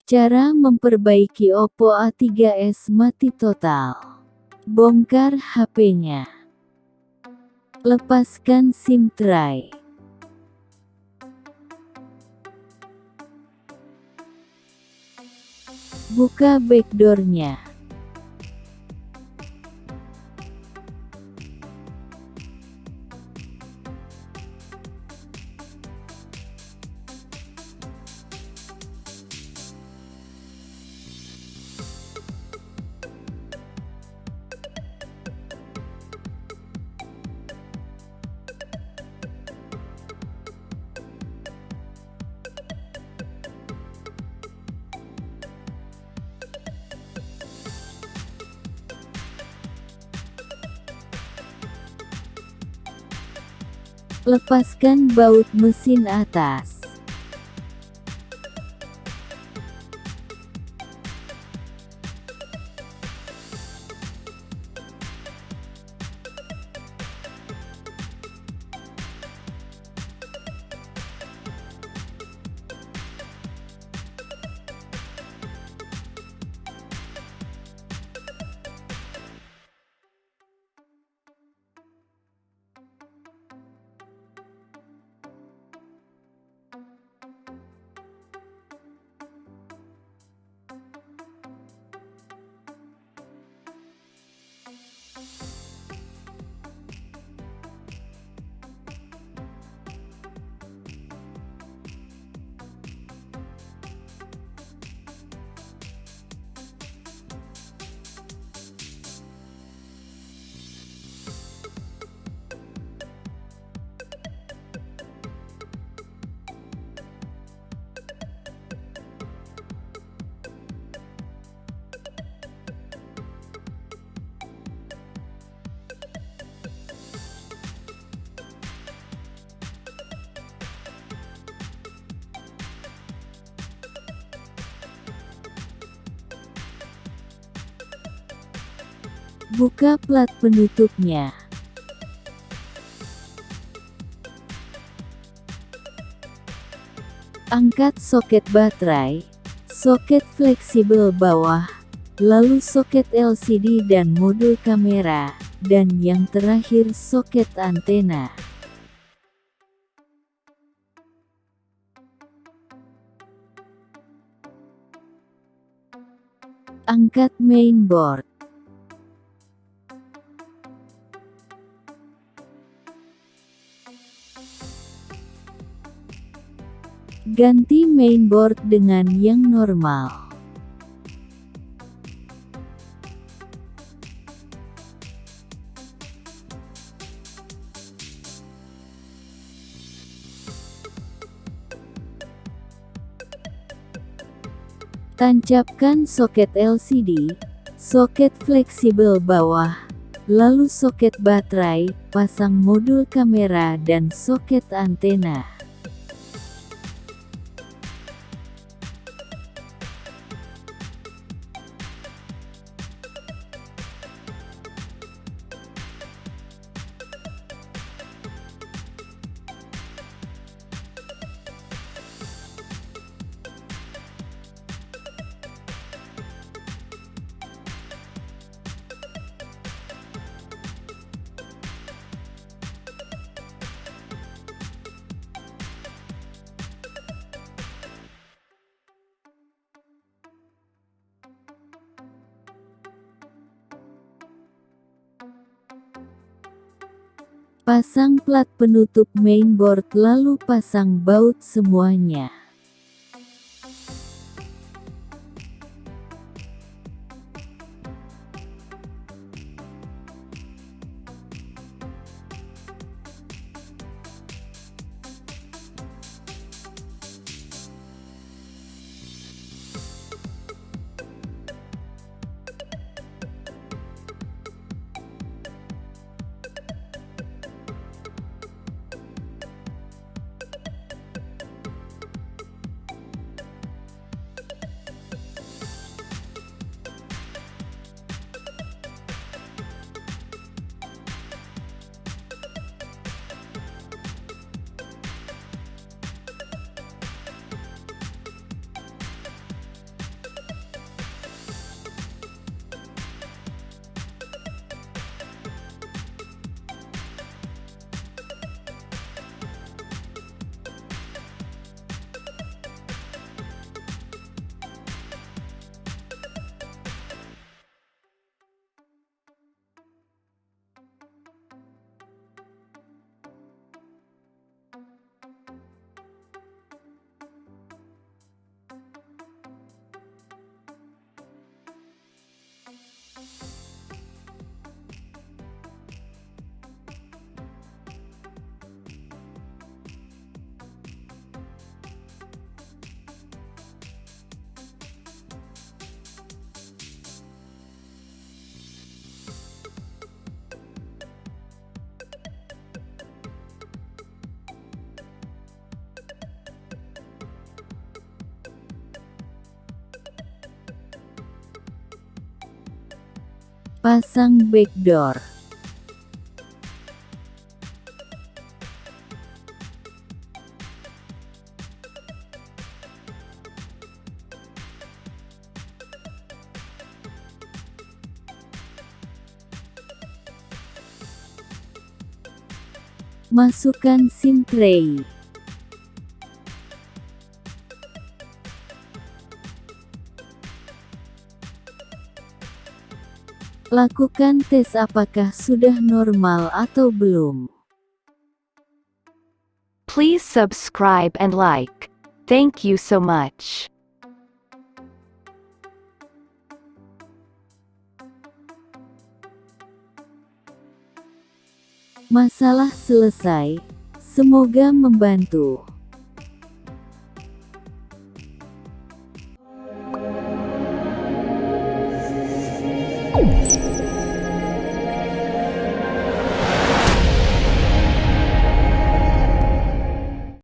Cara memperbaiki Oppo A3s mati total. Bongkar HP-nya. Lepaskan SIM tray. Buka backdoor-nya. Lepaskan baut mesin atas. Buka plat penutupnya. Angkat soket baterai, soket fleksibel bawah, lalu soket LCD dan modul kamera, dan yang terakhir soket antena. Angkat mainboard. Ganti mainboard dengan yang normal. Tancapkan soket LCD, soket fleksibel bawah, lalu soket baterai, pasang modul kamera dan soket antena. Pasang plat penutup mainboard lalu pasang baut semuanya. Pasang backdoor. Masukkan SIM tray. Lakukan tes apakah sudah normal atau belum. Please subscribe and like. Thank you so much. Masalah selesai. Semoga membantu.